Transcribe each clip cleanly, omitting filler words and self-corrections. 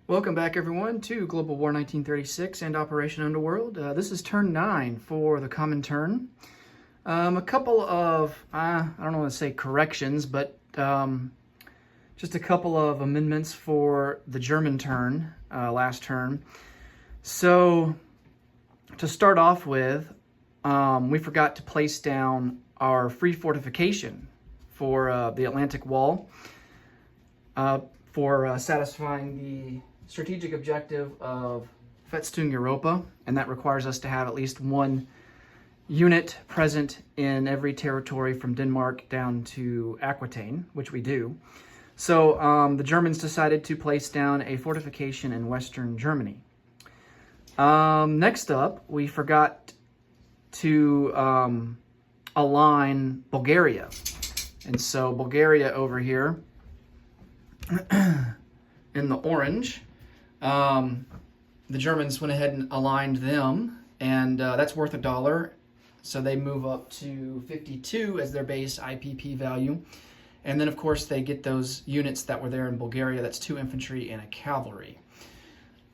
Welcome back, everyone, to Global War 1936 and Operation Underworld. This is turn 9 for the common turn. A couple of, I don't want to say corrections, but just a couple of amendments for the German turn, last turn. So, to start off with, we forgot to place down our free fortification for the Atlantic Wall for satisfying the strategic objective of Festung Europa, and that requires us to have at least one unit present in every territory from Denmark down to Aquitaine, which we do. So the Germans decided to place down a fortification in Western Germany. Next up, we forgot to align Bulgaria. And so Bulgaria over here in the orange, the Germans went ahead and aligned them, and that's worth $1. So they move up to 52 as their base IPP value. And then, of course, they get those units that were there in Bulgaria. That's 2 infantry and a cavalry.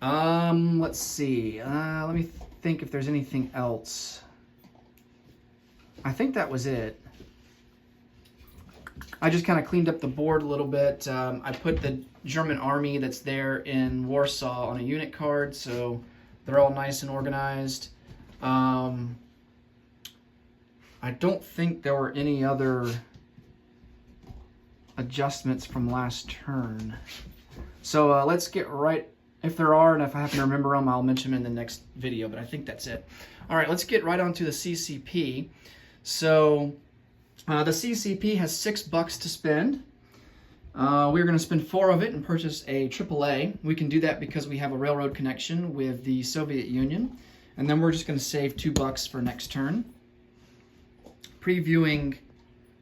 Let's see. Let me think if there's anything else. I think that was it. I just kind of cleaned up the board a little bit. I put the German army that's there in Warsaw on a unit card, so they're all nice and organized. I don't think there were any other adjustments from last turn. So let's get right, if there are, and if I happen to remember them, I'll mention them in the next video, but I think that's it. All right, let's get right on to the CCP. So the CCP has $6 to spend. We're going to spend 4 of it and purchase a AAA. We can do that because we have a railroad connection with the Soviet Union. And then we're just going to save $2 for next turn. Previewing,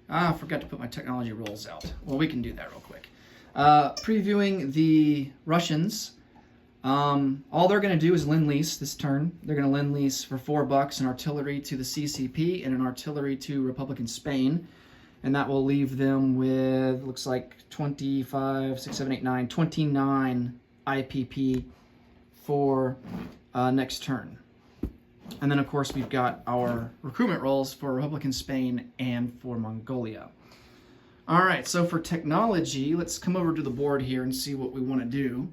I forgot to put my technology rolls out. Well, we can do that real quick. Previewing the Russians. All they're going to do is lend-lease this turn. They're going to lend-lease for $4 an artillery to the CCP and an artillery to Republican Spain. And that will leave them with, looks like 25, 6, 7, 8, 9, 29 IPP for next turn. And then, of course, we've got our recruitment rolls for Republican Spain and for Mongolia. All right, so for technology, let's come over to the board here and see what we want to do.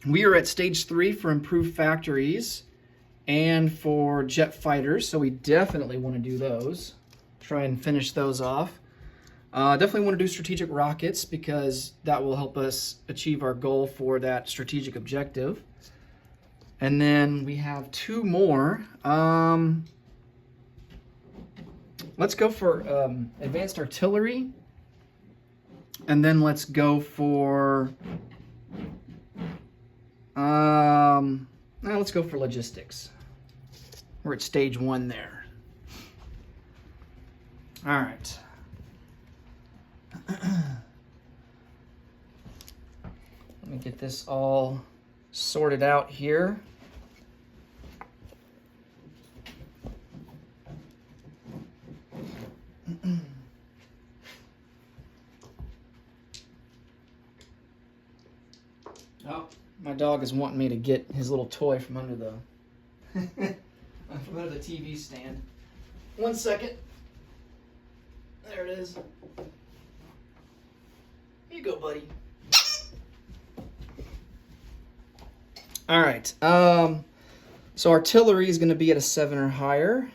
We are at stage 3 for improved factories and for jet fighters, so we definitely want to do those. Try and finish those off. Definitely want to do strategic rockets because that will help us achieve our goal for that strategic objective. And then we have 2 more. Let's go for advanced artillery. And then let's go for let's go for logistics. We're at stage 1 there. All right. Let me get this all sorted out here. Oh, my dog is wanting me to get his little toy from under the from under the TV stand. 1 second. There it is. Here you go, buddy. All right. So artillery is going to be at a 7 or higher.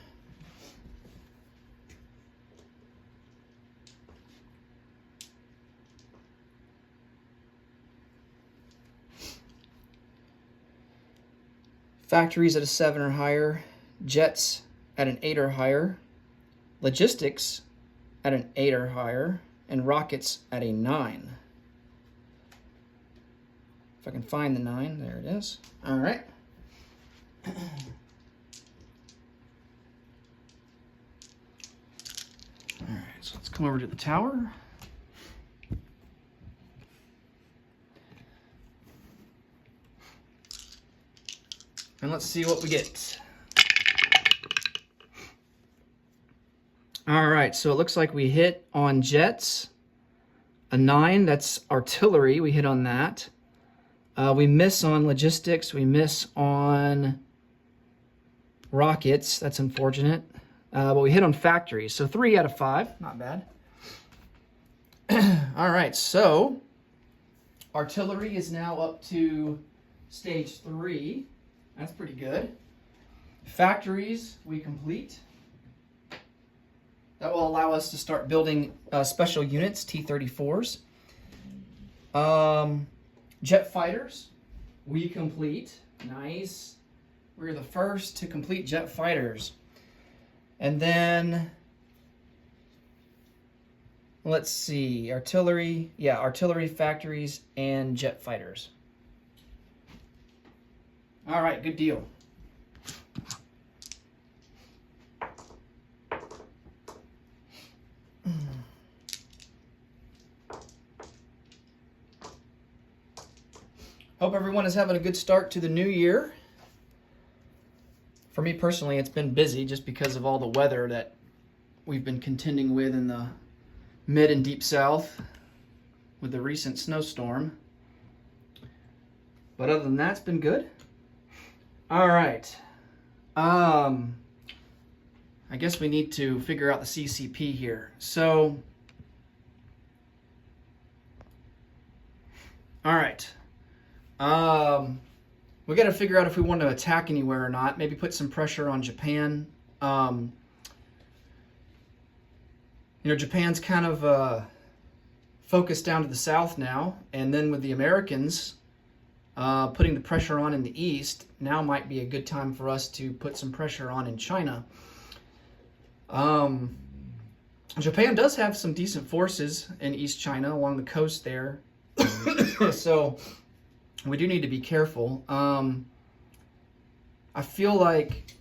Factories at a 7 or higher, jets at an 8 or higher, logistics at an 8 or higher, and rockets at a 9. If I can find the 9, there it is. All right. All right, so let's come over to the tower. And let's see what we get. All right, so it looks like we hit on jets. A 9, that's artillery, we hit on that. We miss on logistics. We miss on rockets. That's unfortunate. But we hit on factories. So 3 out of 5. Not bad. All right. So artillery is now up to stage 3. That's pretty good. Factories we complete. That will allow us to start building special units, T-34s. Jet fighters, we complete. Nice. We're the first to complete jet fighters. And then, let's see, artillery. Yeah, artillery, factories, and jet fighters. All right, good deal. Hope everyone is having a good start to the new year. For me personally, it's been busy just because of all the weather that we've been contending with in the mid and deep south with the recent snowstorm. But other than that, it's been good. All right. I guess we need to figure out the CCP here. So, all right. We got to figure out if we want to attack anywhere or not. Maybe put some pressure on Japan. Japan's kind of focused down to the south now, and then with the Americans putting the pressure on in the east, now might be a good time for us to put some pressure on in China. Japan does have some decent forces in East China along the coast there, so we do need to be careful. I feel like,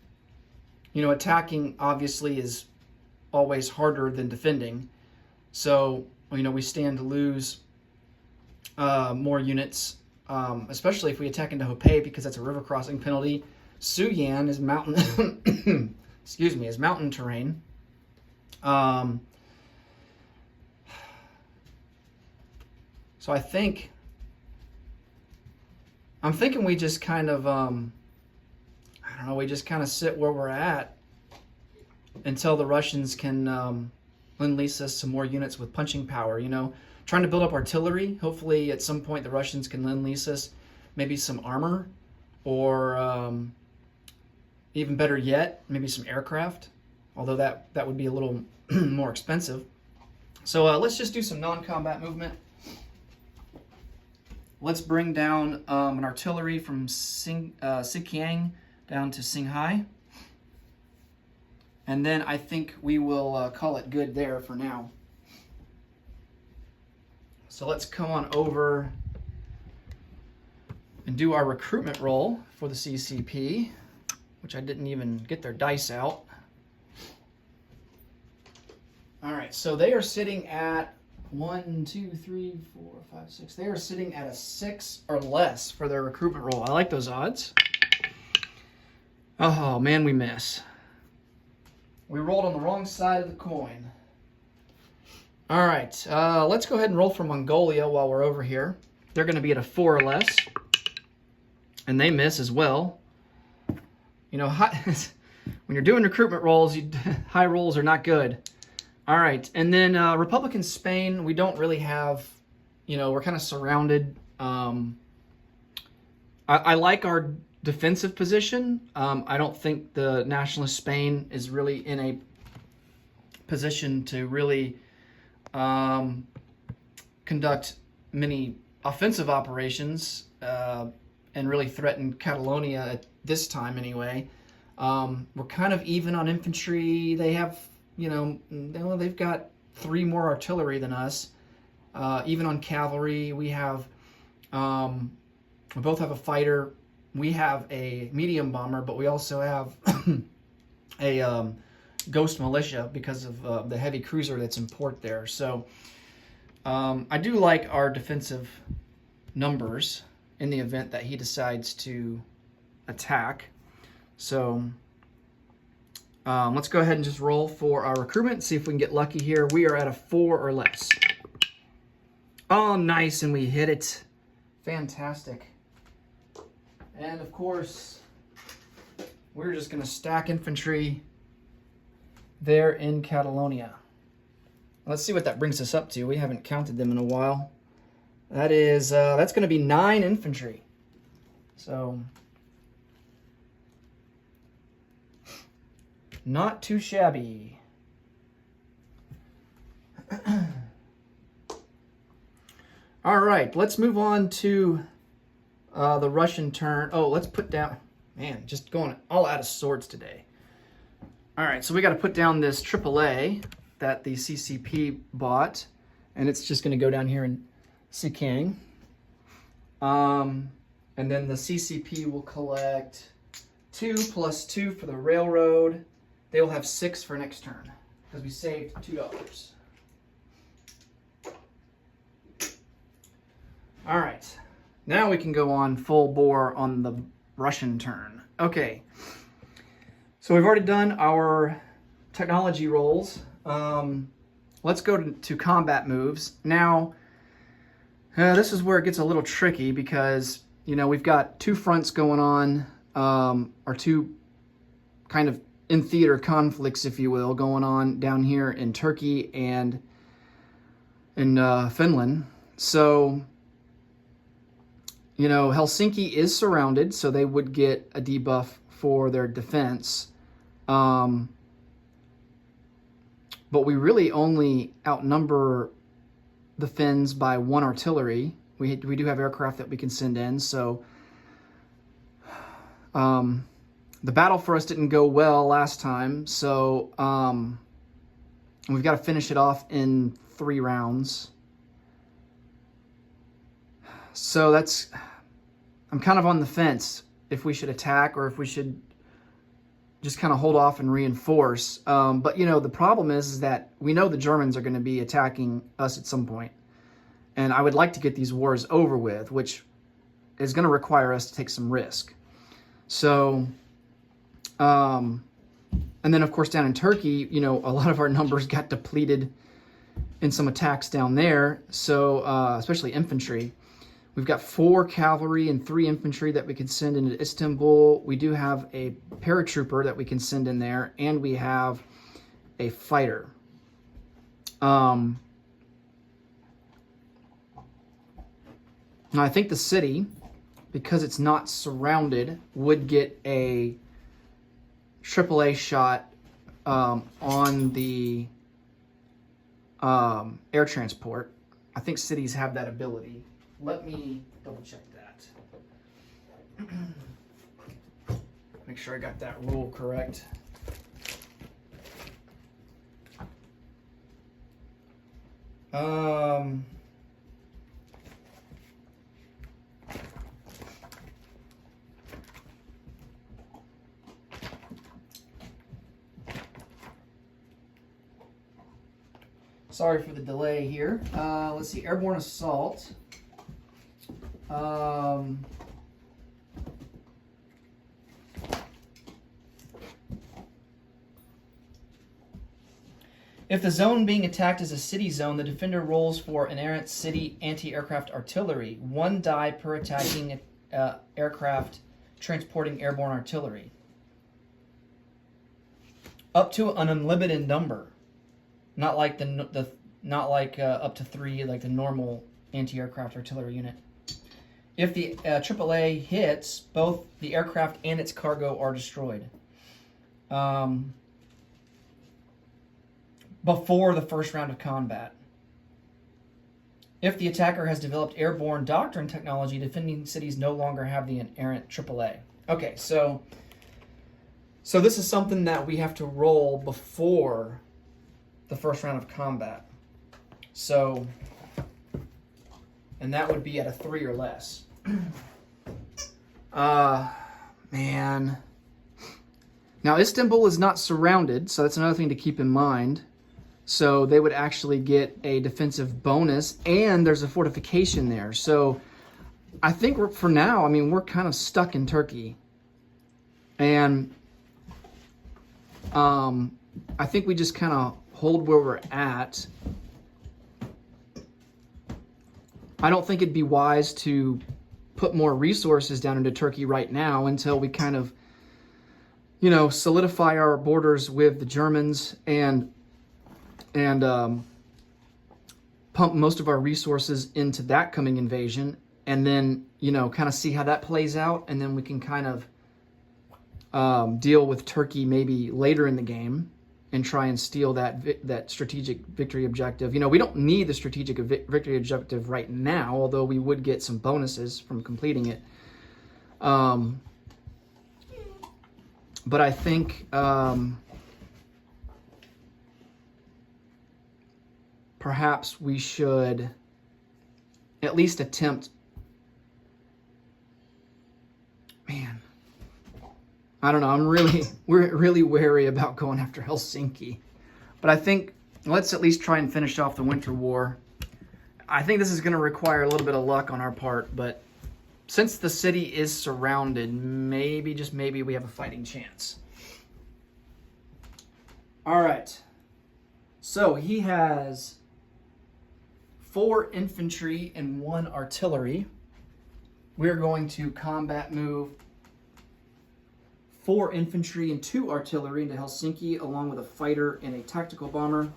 attacking obviously is always harder than defending. So, we stand to lose more units, especially if we attack into Hopei because that's a river crossing penalty. Suyan is mountain, is mountain terrain. So I'm thinking we just kind of, we just kind of sit where we're at until the Russians can lend-lease us some more units with punching power, Trying to build up artillery. Hopefully at some point the Russians can lend-lease us maybe some armor or even better yet, maybe some aircraft, although that would be a little more expensive. So let's just do some non-combat movement. Let's bring down an artillery from Xinjiang down to Shanghai. And then I think we will call it good there for now. So let's come on over and do our recruitment roll for the CCP, which I didn't even get their dice out. All right, so they are sitting at 1, 2, 3, 4, 5, 6. They are sitting at a 6 or less for their recruitment roll. I like those odds. Oh, man, we miss. We rolled on the wrong side of the coin. All right, let's go ahead and roll for Mongolia while we're over here. They're going to be at a 4 or less, and they miss as well. When you're doing recruitment rolls, high rolls are not good. All right, and then Republican Spain, we don't really have, we're kind of surrounded. I like our defensive position. I don't think the Nationalist Spain is really in a position to really conduct many offensive operations and really threaten Catalonia at this time anyway. We're kind of even on infantry. They have, they've got 3 more artillery than us. Even on cavalry, we have, we both have a fighter. We have a medium bomber, but we also have a ghost militia because of the heavy cruiser that's in port there. So I do like our defensive numbers in the event that he decides to attack. So let's go ahead and just roll for our recruitment, see if we can get lucky here. We are at a 4 or less. Oh, nice, and we hit it. Fantastic. And of course, we're just going to stack infantry there in Catalonia. Let's see what that brings us up to. We haven't counted them in a while. That is, that's going to be 9 infantry. So, not too shabby. All right, let's move on to the Russian turn. Oh, let's put down, man, just going all out of sorts today. All right, so we got to put down this AAA that the CCP bought, and it's just going to go down here in Sikang. And then the CCP will collect 2 plus 2 for the railroad. They will have 6 for next turn because we saved $2. All right, now we can go on full bore on the Russian turn. Okay, so we've already done our technology rolls. Let's go to combat moves. Now, this is where it gets a little tricky because, you know, we've got 2 fronts going on, or 2 kind of in theater conflicts, if you will, going on down here in Turkey and in Finland. So, you know, Helsinki is surrounded, so they would get a debuff for their defense. But we really only outnumber the Finns by 1 artillery. We do have aircraft that we can send in, so the battle for us didn't go well last time, so we've got to finish it off in 3 rounds. So I'm kind of on the fence if we should attack or if we should just kind of hold off and reinforce. But, you know, the problem is that we know the Germans are going to be attacking us at some point. And I would like to get these wars over with, which is going to require us to take some risk. So, and then, of course, down in Turkey, you know, a lot of our numbers got depleted in some attacks down there. So, especially infantry. We've got 4 cavalry and 3 infantry that we can send into Istanbul. We do have a paratrooper that we can send in there, and we have a fighter. Now, I think the city, because it's not surrounded, would get a AAA shot on the air transport. I think cities have that ability. Let me double check that. Make sure I got that rule correct. Sorry for the delay here. Let's see, airborne assault. If the zone being attacked is a city zone, the defender rolls for an errant city anti-aircraft artillery. 1 die per attacking aircraft transporting airborne artillery. Up to an unlimited number, not like up to 3 like the normal anti-aircraft artillery unit. If the AAA hits, both the aircraft and its cargo are destroyed. Before the first round of combat. If the attacker has developed airborne doctrine technology, defending cities no longer have the inerrant AAA. Okay, so this is something that we have to roll before the first round of combat. So, and that would be at a 3 or less. Man. Now, Istanbul is not surrounded, so that's another thing to keep in mind. So they would actually get a defensive bonus, and there's a fortification there. So I think for now, I mean, we're kind of stuck in Turkey. And I think we just kind of hold where we're at. I don't think it'd be wise to put more resources down into Turkey right now until we kind of, you know, solidify our borders with the Germans and pump most of our resources into that coming invasion, and then, you know, kind of see how that plays out, and then we can kind of deal with Turkey maybe later in the game and try and steal that strategic victory objective. You know, we don't need the strategic victory objective right now, although we would get some bonuses from completing it. But I think perhaps we should at least attempt. Man, I don't know. We're really wary about going after Helsinki. But I think let's at least try and finish off the Winter War. I think this is going to require a little bit of luck on our part, but since the city is surrounded, maybe, just maybe, we have a fighting chance. All right. So he has 4 infantry and 1 artillery. We're going to combat move 4 infantry and 2 artillery into Helsinki, along with a fighter and a tactical bomber.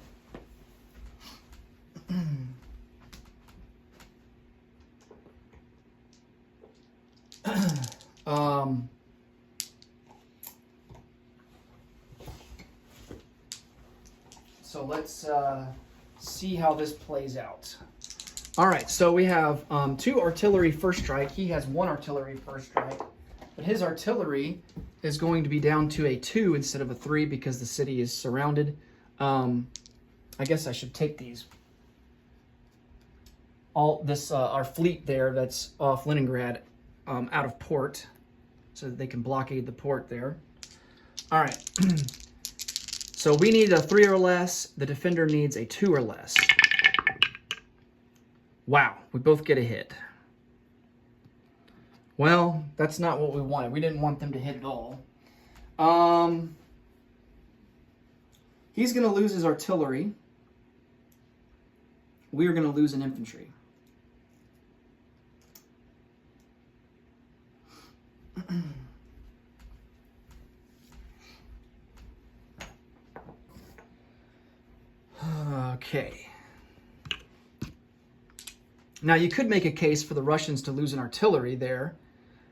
So let's see how this plays out. All right, so we have 2 artillery first strike. He has 1 artillery first strike, but his artillery is going to be down to a 2 instead of a 3 because the city is surrounded. I guess I should take these. Our fleet there that's off Leningrad out of port, so that they can blockade the port there. All right. So we need a 3 or less. The defender needs a 2 or less. Wow, we both get a hit. Well, that's not what we wanted. We didn't want them to hit at all. He's going to lose his artillery. We're going to lose an infantry. Okay. Now, you could make a case for the Russians to lose an artillery there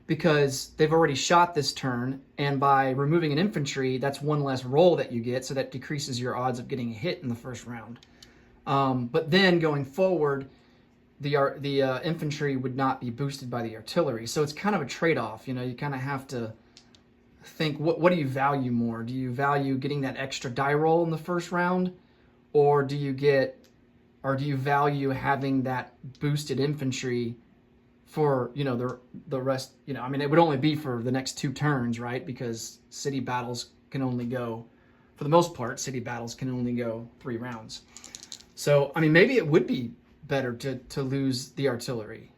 because they've already shot this turn, and by removing an infantry, that's 1 less roll that you get, so that decreases your odds of getting a hit in the first round. But then going forward, the infantry would not be boosted by the artillery. So it's kind of a trade-off. You know, you kind of have to think, what do you value more? Do you value getting that extra die roll in the first round, or do you value having that boosted infantry for, you know, the rest? You know, I mean, it would only be for the next 2 turns, right? Because city battles can only go, for the most part, city battles can only go 3 rounds. So, I mean, maybe it would be better to lose the artillery,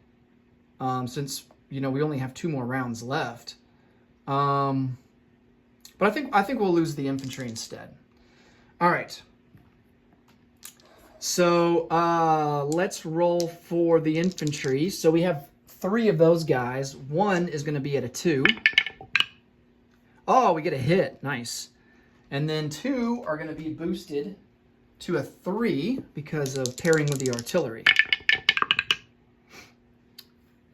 since, you know, we only have 2 more rounds left. But I think we'll lose the infantry instead. All right. So let's roll for the infantry. So we have 3 of those guys. 1 is going to be at a 2. Oh, we get a hit. Nice. And then 2 are going to be boosted to a 3 because of pairing with the artillery.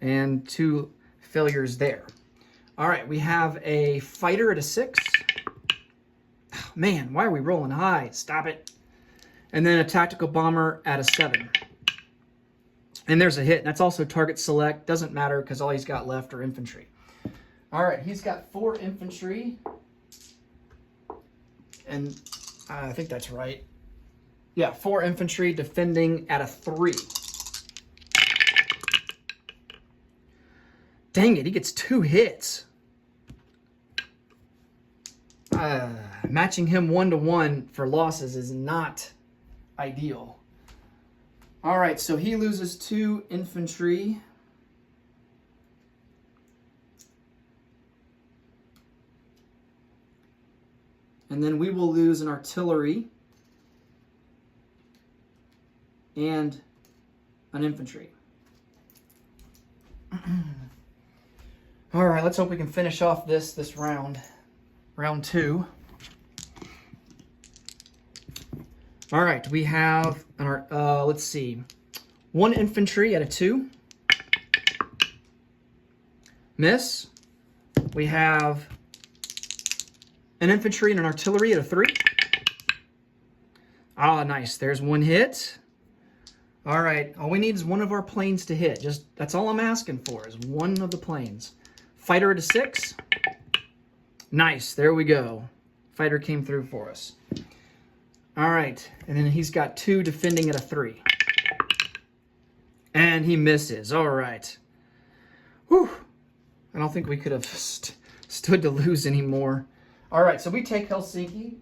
And 2 failures there. All right, we have a fighter at a 6. Oh, man, why are we rolling high? Stop it. And then a tactical bomber at a 7. And there's a hit. That's also target select. Doesn't matter because all he's got left are infantry. All right, he's got 4 infantry. And I think that's right. Yeah, 4 infantry defending at a 3. Dang it, he gets 2 hits. Matching him 1-to-1 for losses is not ideal. All right, so he loses 2 infantry. And then we will lose an artillery and an infantry. let's hope we can finish off this round. Round 2. All right, we have our, let's see, 1 infantry at a 2. Miss. We have an infantry and an artillery at a 3. Ah, nice. There's 1 hit. All right, all we need is 1 of our planes to hit. That's all I'm asking for, is 1 of the planes. Fighter at a 6. Nice, there we go. Fighter came through for us. All right, and then he's got 2 defending at a 3. And he misses. All right. Whew. I don't think we could have stood to lose anymore. All right, so we take Helsinki.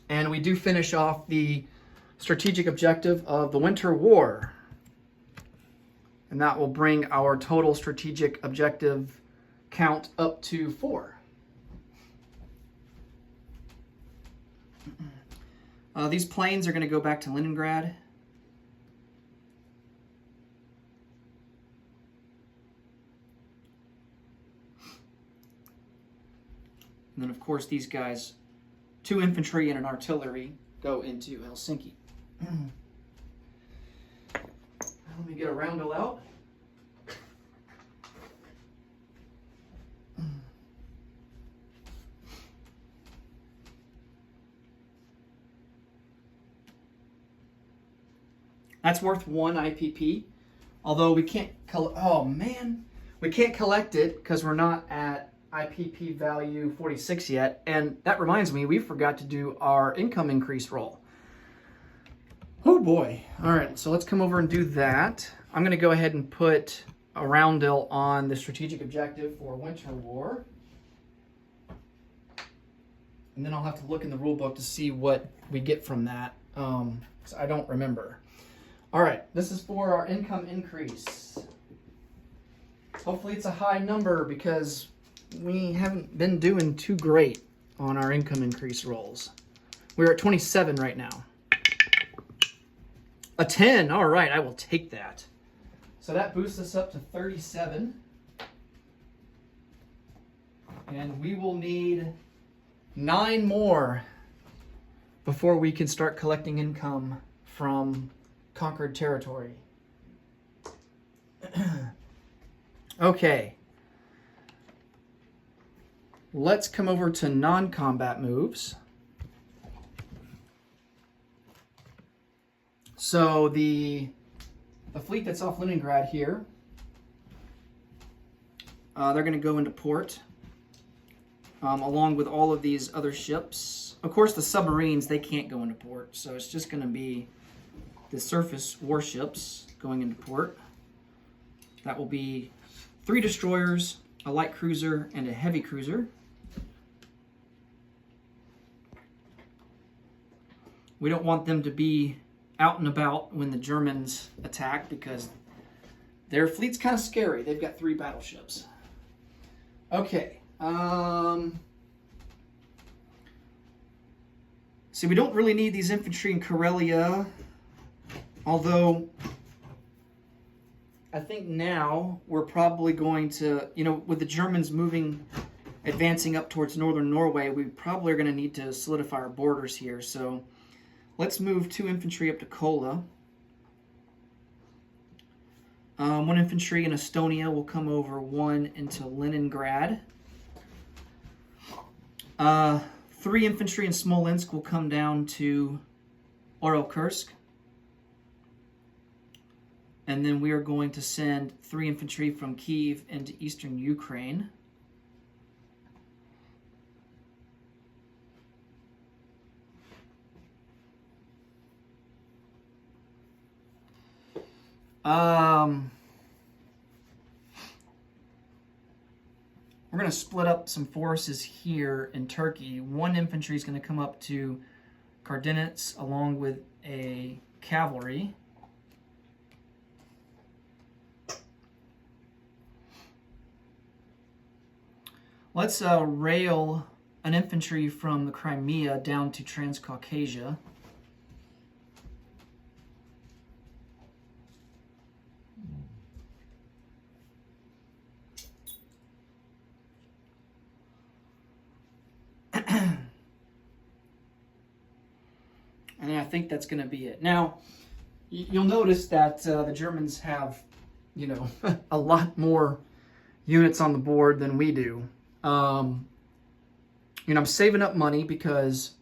And we do finish off the strategic objective of the Winter War. And that will bring our total strategic objective count up to 4. These planes are going to go back to Leningrad. And then, of course, these guys, 2 infantry and an artillery, go into Helsinki. Let me get a roundel out. That's worth 1 IPP, although we can't, we can't collect it because we're not at IPP value 46 yet. And that reminds me, we forgot to do our income increase roll. Oh boy. All right, so let's come over and do that. I'm gonna go ahead and put a roundel on the strategic objective for Winter War. And then I'll have to look in the rule book to see what we get from that, because I don't remember. All right, this is for our income increase. Hopefully it's a high number because we haven't been doing too great on our income increase rolls. We're at 27 right now. A 10, all right, I will take that. So that boosts us up to 37. And we will need 9 more before we can start collecting income from conquered territory. Okay. Let's come over to non-combat moves. So the fleet that's off Leningrad here, they're going to go into port along with all of these other ships. Of course, the submarines, they can't go into port, so it's just going to be the surface warships going into port. That will be 3 destroyers, a light cruiser, and a heavy cruiser. We don't want them to be out and about when the Germans attack because their fleet's kind of scary. They've got 3 battleships. Okay. See, we don't really need these infantry in Karelia. Although, I think now we're probably going to, with the Germans advancing up towards northern Norway, we probably are going to need to solidify our borders here. So let's move 2 infantry up to Kola. 1 infantry in Estonia will come over, 1 into Leningrad. 3 infantry in Smolensk will come down to Orel-Kursk. And then we are going to send 3 infantry from Kyiv into eastern Ukraine. We're going to split up some forces here in Turkey. 1 infantry is going to come up to Kardinets along with a cavalry. Let's rail an infantry from the Crimea down to Transcaucasia. think that's going to be it. Now, you'll notice that the Germans have, you know, a lot more units on the board than we do. You know, I'm saving up money because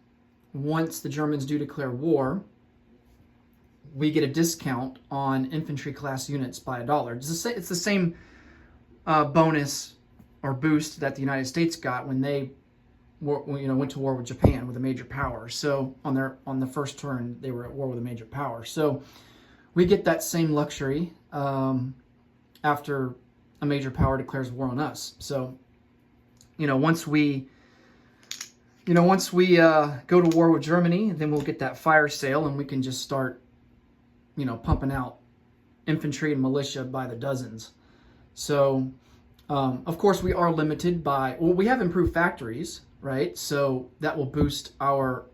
once the Germans do declare war, we get a discount on infantry class units by $1. It's the same bonus or boost that the United States got when they went to war with Japan, with a major power. So on the first turn, they were at war with a major power. So we get that same luxury after a major power declares war on us. So, you know, once we go to war with Germany, then we'll get that fire sale, and we can just start, you know, pumping out infantry and militia by the dozens. So, of course, we are limited by, well, we have improved factories, right? So that will boost our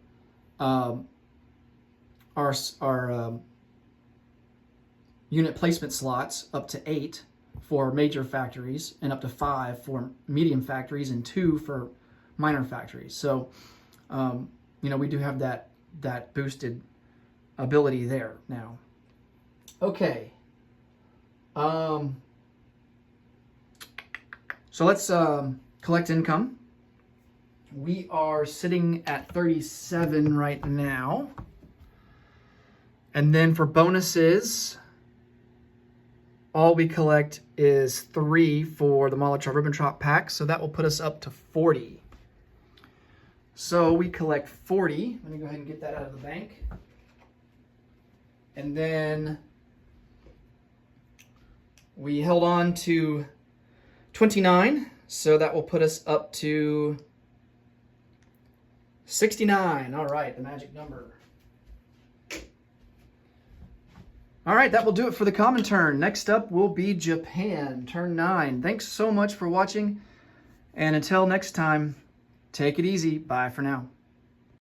unit placement slots up to 8 for major factories, and up to 5 for medium factories, and 2 for minor factories. So, you know, we do have that boosted ability there now. Okay. So let's collect income. We are sitting at 37 right now. And then for bonuses, all we collect is 3 for the Molotov-Ribbentrop pack, so that will put us up to 40. So we collect 40. Let me go ahead and get that out of the bank. And then we held on to 29, so that will put us up to 69. All right, the magic number. All right, that will do it for the common turn. Next up will be Japan, turn 9. Thanks so much for watching, and until next time, take it easy. Bye for now.